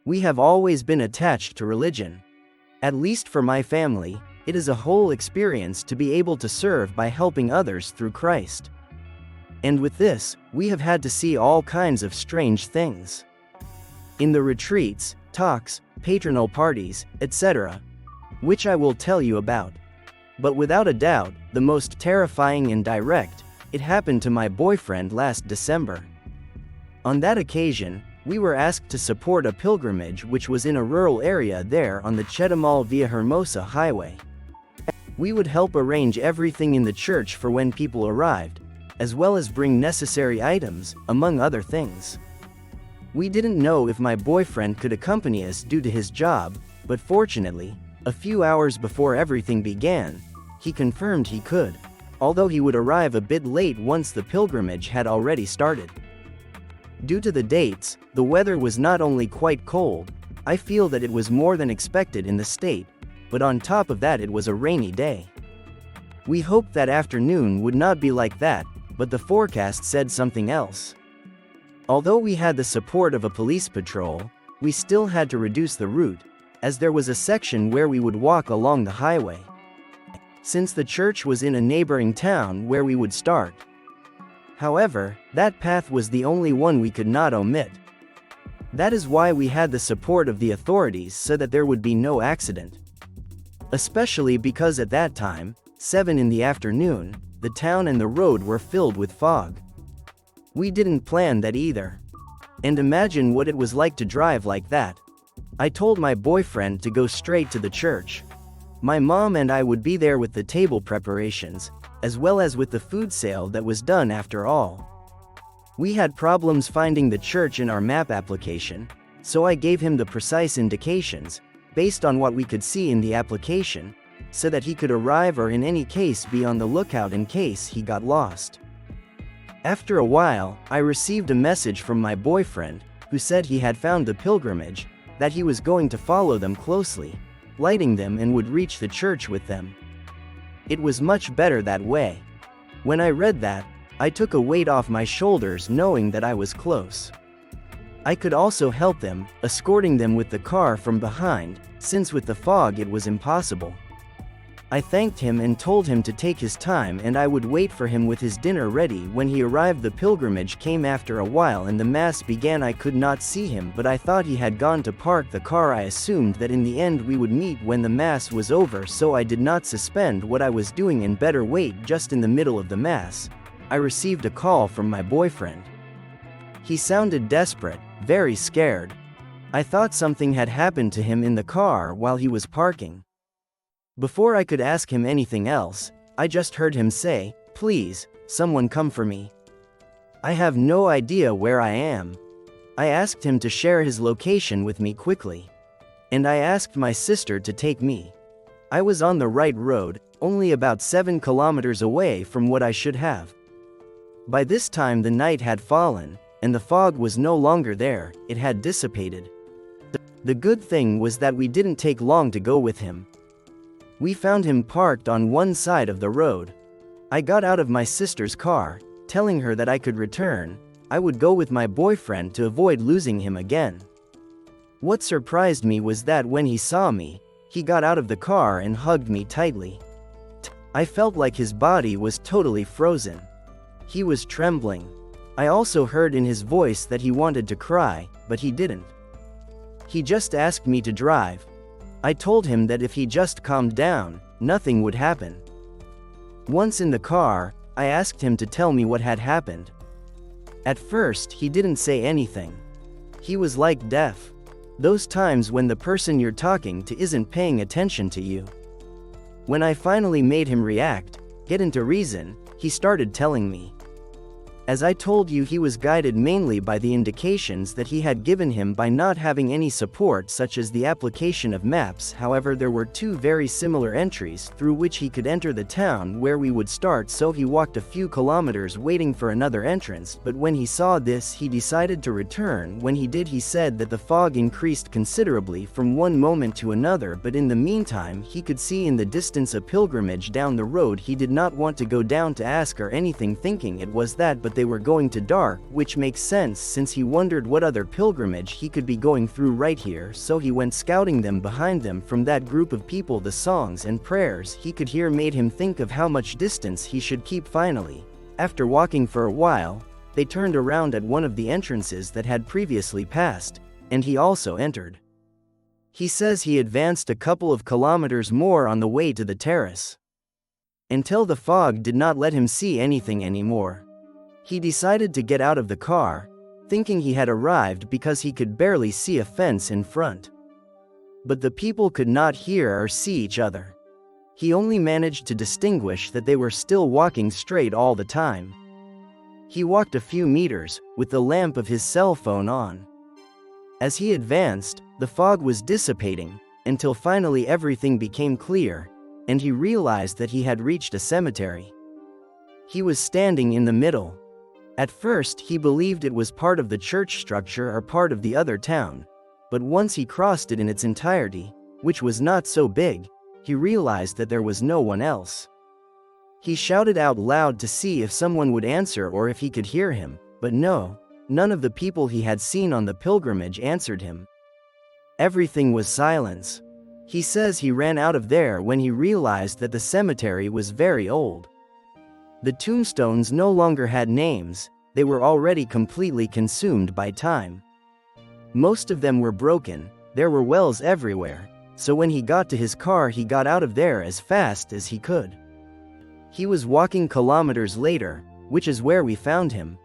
We have always been attached to religion. At least for my family, it is a whole experience to be able to serve by helping others through Christ. And with this, we have had to see all kinds of strange things. In the retreats, talks, patronal parties, etc., which I will tell you about. But without a doubt, the most terrifying and direct, it happened to my boyfriend last December. On that occasion, we were asked to support a pilgrimage which was in a rural area there on the Chetumal-Villahermosa highway. We would help arrange everything in the church for when people arrived, as well as bring necessary items, among other things. We didn't know if my boyfriend could accompany us due to his job, but fortunately, a few hours before everything began, he confirmed he could, although he would arrive a bit late once the pilgrimage had already started. Due to the dates, the weather was not only quite cold, I feel that it was more than expected in the state, but on top of that it was a rainy day. We hoped that afternoon would not be like that, but the forecast said something else. Although we had the support of a police patrol, we still had to reduce the route, as there was a section where we would walk along the highway. Since the church was in a neighboring town where we would start. However, that path was the only one we could not omit. That is why we had the support of the authorities so that there would be no accident. Especially because at that time, 7 in the afternoon, the town and the road were filled with fog. We didn't plan that either. And imagine what it was like to drive like that. I told my boyfriend to go straight to the church. My mom and I would be there with the table preparations, as well as with the food sale that was done after all. We had problems finding the church in our map application, so I gave him the precise indications, based on what we could see in the application, so that he could arrive or in any case be on the lookout in case he got lost. After a while, I received a message from my boyfriend, who said he had found the pilgrimage, that he was going to follow them closely, lighting them and would reach the church with them. It was much better that way. When I read that, I took a weight off my shoulders knowing that I was close. I could also help them, escorting them with the car from behind, since with the fog it was impossible. I thanked him and told him to take his time and I would wait for him with his dinner ready. When he arrived, the pilgrimage came after a while and the mass began. I could not see him, but I thought he had gone to park the car. I assumed that in the end we would meet when the mass was over, so I did not suspend what I was doing and better wait. Just in the middle of the mass, I received a call from my boyfriend. He sounded desperate, very scared. I thought something had happened to him in the car while he was parking. Before I could ask him anything else, I just heard him say, "Please, someone come for me. I have no idea where I am." I asked him to share his location with me quickly. And I asked my sister to take me. I was on the right road, only about 7 kilometers away from what I should have. By this time the night had fallen, and the fog was no longer there, it had dissipated. The good thing was that we didn't take long to go with him. We found him parked on one side of the road. I got out of my sister's car, telling her that I could return. I would go with my boyfriend to avoid losing him again. What surprised me was that when he saw me, he got out of the car and hugged me tightly. I felt like his body was totally frozen. He was trembling. I also heard in his voice that he wanted to cry, but he didn't. He just asked me to drive. I told him that if he just calmed down, nothing would happen. Once in the car, I asked him to tell me what had happened. At first, he didn't say anything. He was like deaf. Those times when the person you're talking to isn't paying attention to you. When I finally made him react, get into reason, he started telling me. As I told you, he was guided mainly by the indications that he had given him by not having any support such as the application of maps. However, there were 2 very similar entries through which he could enter the town where we would start, so he walked a few kilometers waiting for another entrance, but when he saw this he decided to return. When he did, he said that the fog increased considerably from one moment to another, but in the meantime he could see in the distance a pilgrimage down the road. He did not want to go down to ask or anything, thinking it was that, but they were going to dark, which makes sense since he wondered what other pilgrimage he could be going through right here, so he went scouting them behind them from that group of people. The songs and prayers he could hear made him think of how much distance he should keep. Finally, after walking for a while, they turned around at one of the entrances that had previously passed, and he also entered. He says he advanced a couple of kilometers more on the way to the terrace, until the fog did not let him see anything anymore. He decided to get out of the car, thinking he had arrived because he could barely see a fence in front. But the people could not hear or see each other. He only managed to distinguish that they were still walking straight all the time. He walked a few meters, with the lamp of his cell phone on. As he advanced, the fog was dissipating, until finally everything became clear, and he realized that he had reached a cemetery. He was standing in the middle. At first he believed it was part of the church structure or part of the other town, but once he crossed it in its entirety, which was not so big, he realized that there was no one else. He shouted out loud to see if someone would answer or if he could hear him, but no, none of the people he had seen on the pilgrimage answered him. Everything was silence. He says he ran out of there when he realized that the cemetery was very old. The tombstones no longer had names, they were already completely consumed by time. Most of them were broken, there were wells everywhere, so when he got to his car he got out of there as fast as he could. He was walking kilometers later, which is where we found him.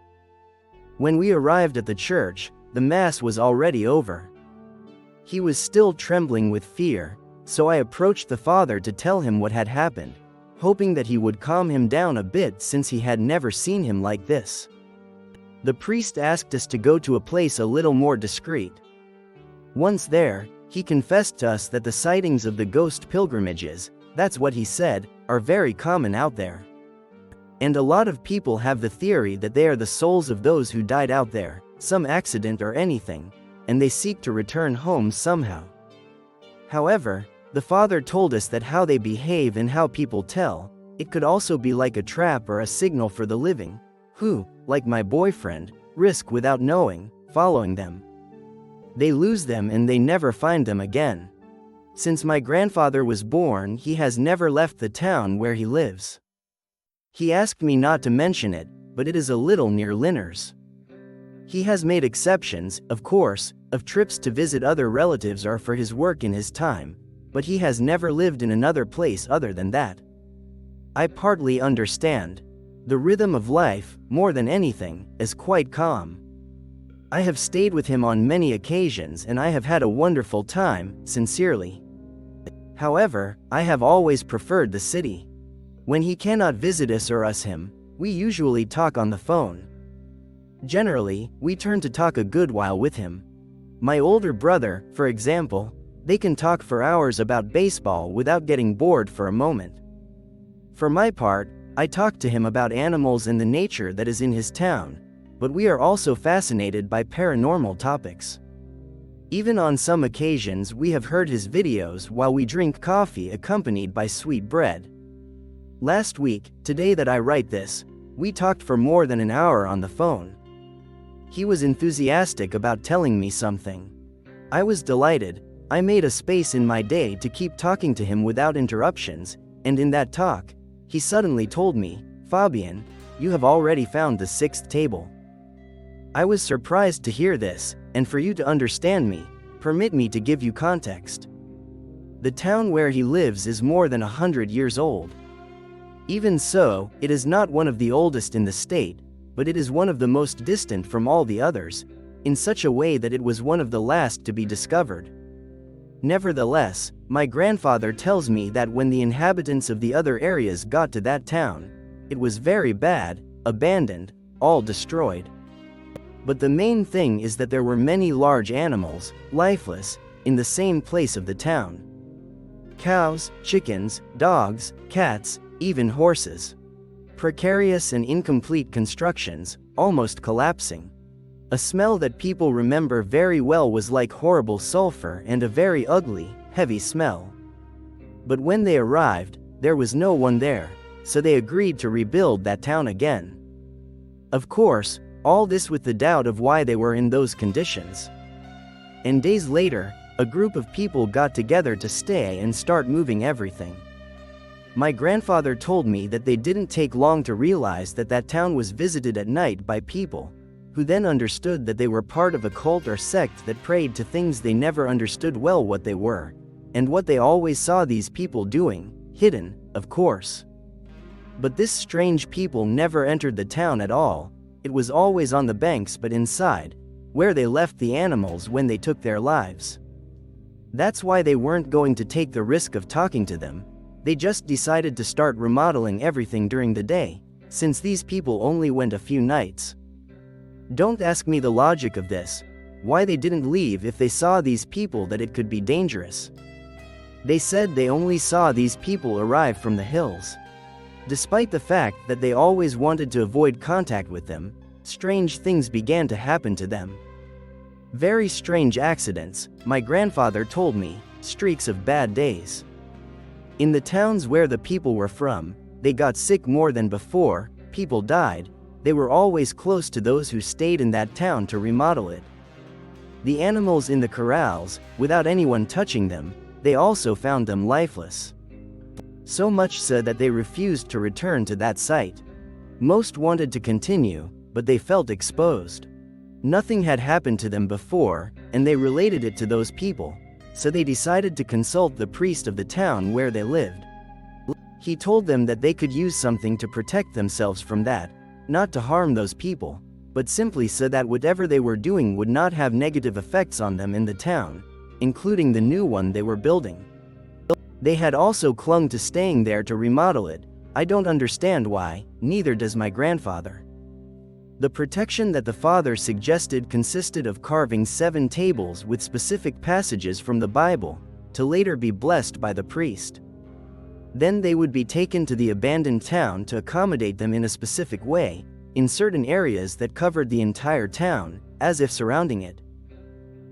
When we arrived at the church, the mass was already over. He was still trembling with fear, so I approached the father to tell him what had happened, hoping that he would calm him down a bit since he had never seen him like this. The priest asked us to go to a place a little more discreet. Once there, he confessed to us that the sightings of the ghost pilgrimages, that's what he said, are very common out there. And a lot of people have the theory that they are the souls of those who died out there, some accident or anything, and they seek to return home somehow. However, the father told us that how they behave and how people tell, it could also be like a trap or a signal for the living, who, like my boyfriend, risk without knowing, following them. They lose them and they never find them again. Since my grandfather was born, he has never left the town where he lives. He asked me not to mention it, but it is a little near Linares. He has made exceptions, of course, of trips to visit other relatives or for his work in his time, but he has never lived in another place other than that. I partly understand. The rhythm of life, more than anything, is quite calm. I have stayed with him on many occasions and I have had a wonderful time, sincerely. However, I have always preferred the city. When he cannot visit us or us him, we usually talk on the phone. Generally, we turn to talk a good while with him. My older brother, for example, they can talk for hours about baseball without getting bored for a moment. For my part, I talk to him about animals and the nature that is in his town, but we are also fascinated by paranormal topics. Even on some occasions we have heard his videos while we drink coffee accompanied by sweet bread. Last week, today that I write this, we talked for more than an hour on the phone. He was enthusiastic about telling me something. I was delighted. I made a space in my day to keep talking to him without interruptions, and in that talk, he suddenly told me, "Fabian, you have already found the 6th table." I was surprised to hear this, and for you to understand me, permit me to give you context. The town where he lives is more than 100 years old. Even so, it is not one of the oldest in the state, but it is one of the most distant from all the others, in such a way that it was one of the last to be discovered. Nevertheless, my grandfather tells me that when the inhabitants of the other areas got to that town, it was very bad, abandoned, all destroyed. But the main thing is that there were many large animals, lifeless, in the same place of the town. Cows, chickens, dogs, cats, even horses. Precarious and incomplete constructions, almost collapsing. A smell that people remember very well was like horrible sulfur and a very ugly, heavy smell. But when they arrived, there was no one there, so they agreed to rebuild that town again. Of course, all this with the doubt of why they were in those conditions. And days later, a group of people got together to stay and start moving everything. My grandfather told me that they didn't take long to realize that that town was visited at night by people, who then understood that they were part of a cult or sect that prayed to things they never understood well what they were, and what they always saw these people doing, hidden, of course. But this strange people never entered the town at all. It was always on the banks but inside, where they left the animals when they took their lives. That's why they weren't going to take the risk of talking to them. They just decided to start remodeling everything during the day, since these people only went a few nights. Don't ask me the logic of this, why they didn't leave if they saw these people that it could be dangerous. They said they only saw these people arrive from the hills. Despite the fact that they always wanted to avoid contact with them, strange things began to happen to them. Very strange accidents, my grandfather told me, streaks of bad days. In the towns where the people were from, they got sick more than before, people died, they were always close to those who stayed in that town to remodel it. The animals in the corrals, without anyone touching them, they also found them lifeless. So much so that they refused to return to that site. Most wanted to continue, but they felt exposed. Nothing had happened to them before, and they related it to those people, so they decided to consult the priest of the town where they lived. He told them that they could use something to protect themselves from that, not to harm those people, but simply so that whatever they were doing would not have negative effects on them in the town, including the new one they were building. They had also clung to staying there to remodel it. I don't understand why, neither does my grandfather. The protection that the father suggested consisted of carving 7 tables with specific passages from the Bible, to later be blessed by the priest. Then they would be taken to the abandoned town to accommodate them in a specific way, in certain areas that covered the entire town, as if surrounding it.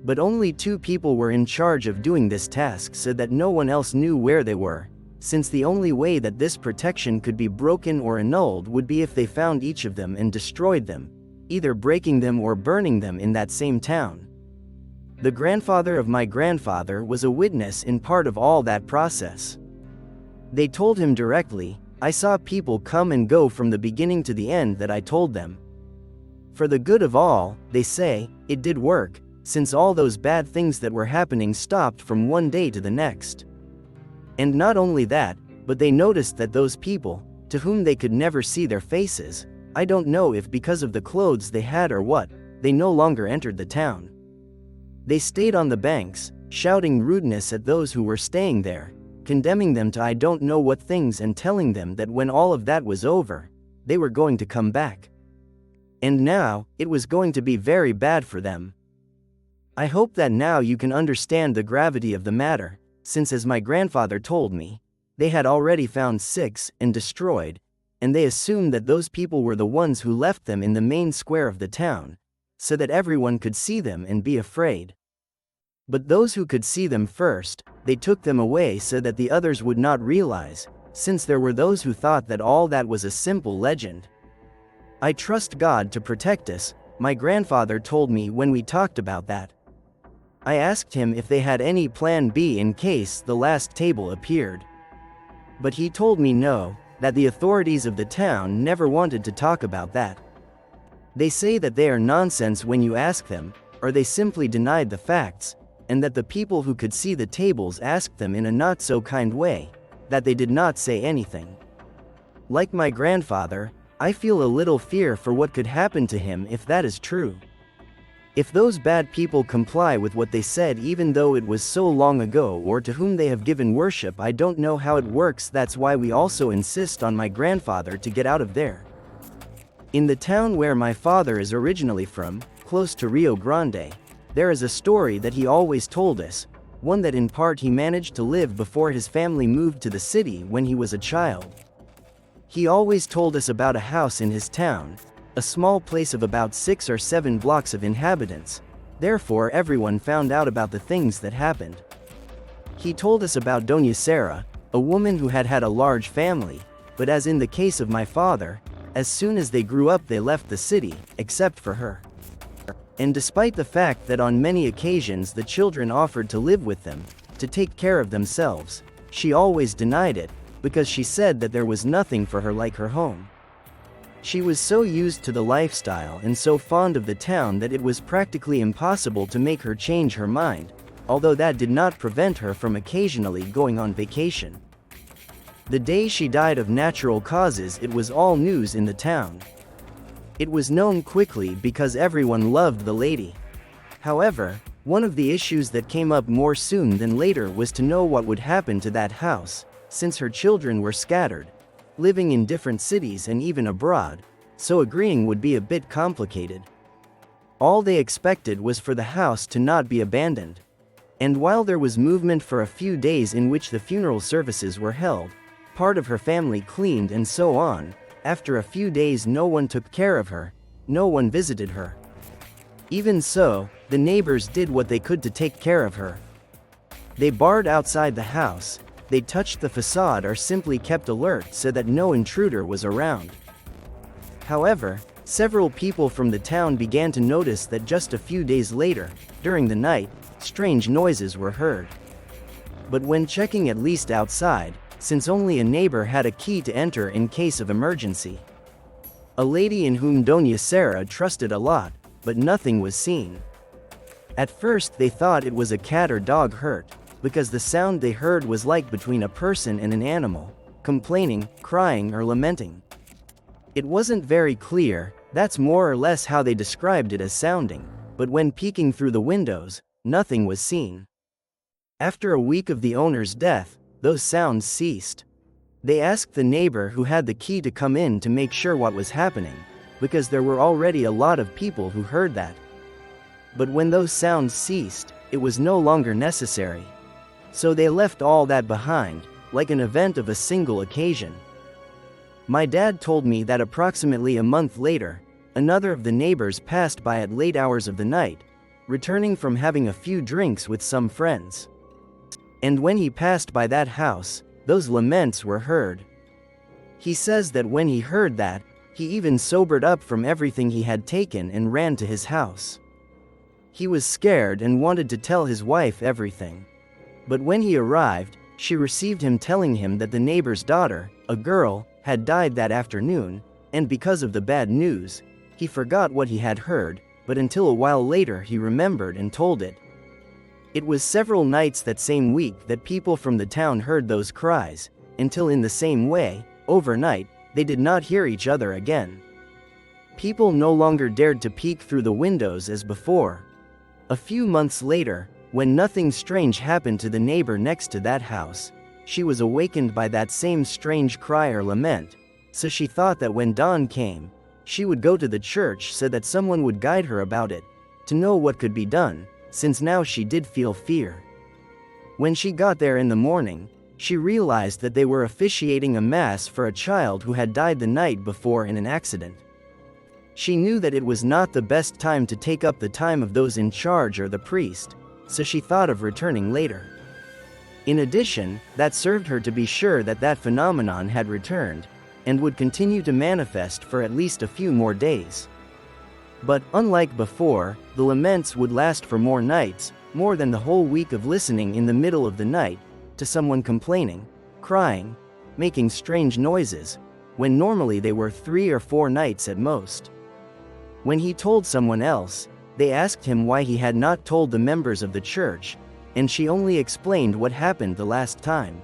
But only 2 people were in charge of doing this task so that no one else knew where they were, since the only way that this protection could be broken or annulled would be if they found each of them and destroyed them, either breaking them or burning them in that same town. The grandfather of my grandfather was a witness in part of all that process. They told him directly, I saw people come and go from the beginning to the end that I told them. For the good of all, they say, it did work, since all those bad things that were happening stopped from one day to the next. And not only that, but they noticed that those people, to whom they could never see their faces, I don't know if because of the clothes they had or what, they no longer entered the town. They stayed on the banks, shouting rudeness at those who were staying there, condemning them to I don't know what things and telling them that when all of that was over, they were going to come back. And now, it was going to be very bad for them. I hope that now you can understand the gravity of the matter, since as my grandfather told me, they had already found 6 and destroyed, and they assumed that those people were the ones who left them in the main square of the town, so that everyone could see them and be afraid. But those who could see them first, they took them away so that the others would not realize, since there were those who thought that all that was a simple legend. I trust God to protect us, my grandfather told me when we talked about that. I asked him if they had any plan B in case the last table appeared. But he told me no, that the authorities of the town never wanted to talk about that. They say that they are nonsense when you ask them, or they simply denied the facts, and that the people who could see the tables asked them in a not-so-kind way, that they did not say anything. Like my grandfather, I feel a little fear for what could happen to him if that is true. If those bad people comply with what they said even though it was so long ago or to whom they have given worship, I don't know how it works. That's why we also insist on my grandfather to get out of there. In the town where my father is originally from, close to Rio Grande, there is a story that he always told us, one that in part he managed to live before his family moved to the city when he was a child. He always told us about a house in his town, a small place of about 6 or 7 blocks of inhabitants, therefore everyone found out about the things that happened. He told us about Doña Sarah, a woman who had had a large family, but as in the case of my father, As soon as they grew up, they left the city, except for her. And despite the fact that on many occasions the children offered to live with them, to take care of themselves, she always denied it, because she said that there was nothing for her like her home. She was so used to the lifestyle and so fond of the town that it was practically impossible to make her change her mind, although that did not prevent her from occasionally going on vacation. The day she died of natural causes, it was all news in the town. It was known quickly because everyone loved the lady. However, one of the issues that came up more soon than later was to know what would happen to that house, since her children were scattered, living in different cities and even abroad, so agreeing would be a bit complicated. All they expected was for the house to not be abandoned. And while there was movement for a few days in which the funeral services were held, part of her family cleaned and so on, after a few days no one took care of her, no one visited her. Even so, the neighbors did what they could to take care of her. They barred outside the house, they touched the facade or simply kept alert so that no intruder was around. However, several people from the town began to notice that just a few days later, during the night, strange noises were heard. But when checking at least outside, since only a neighbor had a key to enter in case of emergency, a lady in whom Doña Sarah trusted a lot, but nothing was seen. At first they thought it was a cat or dog hurt, because the sound they heard was like between a person and an animal, complaining, crying or lamenting. It wasn't very clear, that's more or less how they described it as sounding, but when peeking through the windows, nothing was seen. After a week of the owner's death, those sounds ceased. They asked the neighbor who had the key to come in to make sure what was happening, because there were already a lot of people who heard that. But when those sounds ceased, it was no longer necessary. So they left all that behind, like an event of a single occasion. My dad told me that approximately a month later, another of the neighbors passed by at late hours of the night, returning from having a few drinks with some friends. And when he passed by that house, those laments were heard. He says that when he heard that, he even sobered up from everything he had taken and ran to his house. He was scared and wanted to tell his wife everything. But when he arrived, she received him telling him that the neighbor's daughter, a girl, had died that afternoon, and because of the bad news, he forgot what he had heard, but until a while later he remembered and told it. It was several nights that same week that people from the town heard those cries, until in the same way, overnight, they did not hear each other again. People no longer dared to peek through the windows as before. A few months later, when nothing strange happened to the neighbor next to that house, she was awakened by that same strange cry or lament, so she thought that when dawn came, she would go to the church so that someone would guide her about it, to know what could be done, since now she did feel fear. When she got there in the morning, she realized that they were officiating a mass for a child who had died the night before in an accident. She knew that it was not the best time to take up the time of those in charge or the priest, so she thought of returning later. In addition, that served her to be sure that that phenomenon had returned, and would continue to manifest for at least a few more days. But, unlike before, the laments would last for more nights, more than the whole week of listening in the middle of the night, to someone complaining, crying, making strange noises, when normally they were 3 or 4 nights at most. When he told someone else, they asked him why he had not told the members of the church, and she only explained what happened the last time.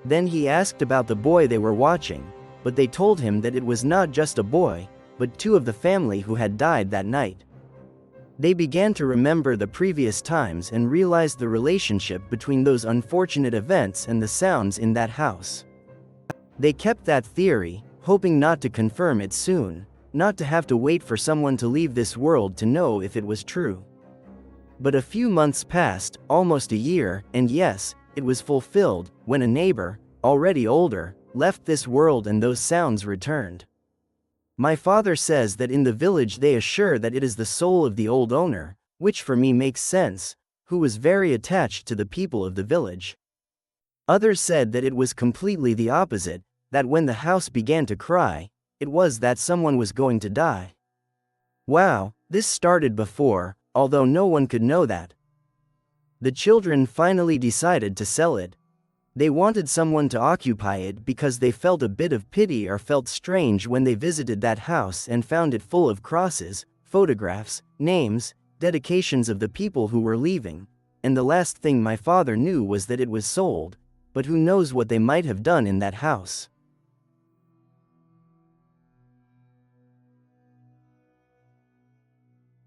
Then he asked about the boy they were watching, but they told him that it was not just a boy, but 2 of the family who had died that night. They began to remember the previous times and realized the relationship between those unfortunate events and the sounds in that house. They kept that theory, hoping not to confirm it soon, not to have to wait for someone to leave this world to know if it was true. But a few months passed, almost a year, and yes, it was fulfilled, when a neighbor, already older, left this world and those sounds returned. My father says that in the village they assure that it is the soul of the old owner, which for me makes sense, who was very attached to the people of the village. Others said that it was completely the opposite, that when the house began to cry, it was that someone was going to die. Wow, this started before, although no one could know that. The children finally decided to sell it. They wanted someone to occupy it because they felt a bit of pity or felt strange when they visited that house and found it full of crosses, photographs, names, dedications of the people who were leaving, and the last thing my father knew was that it was sold, but who knows what they might have done in that house.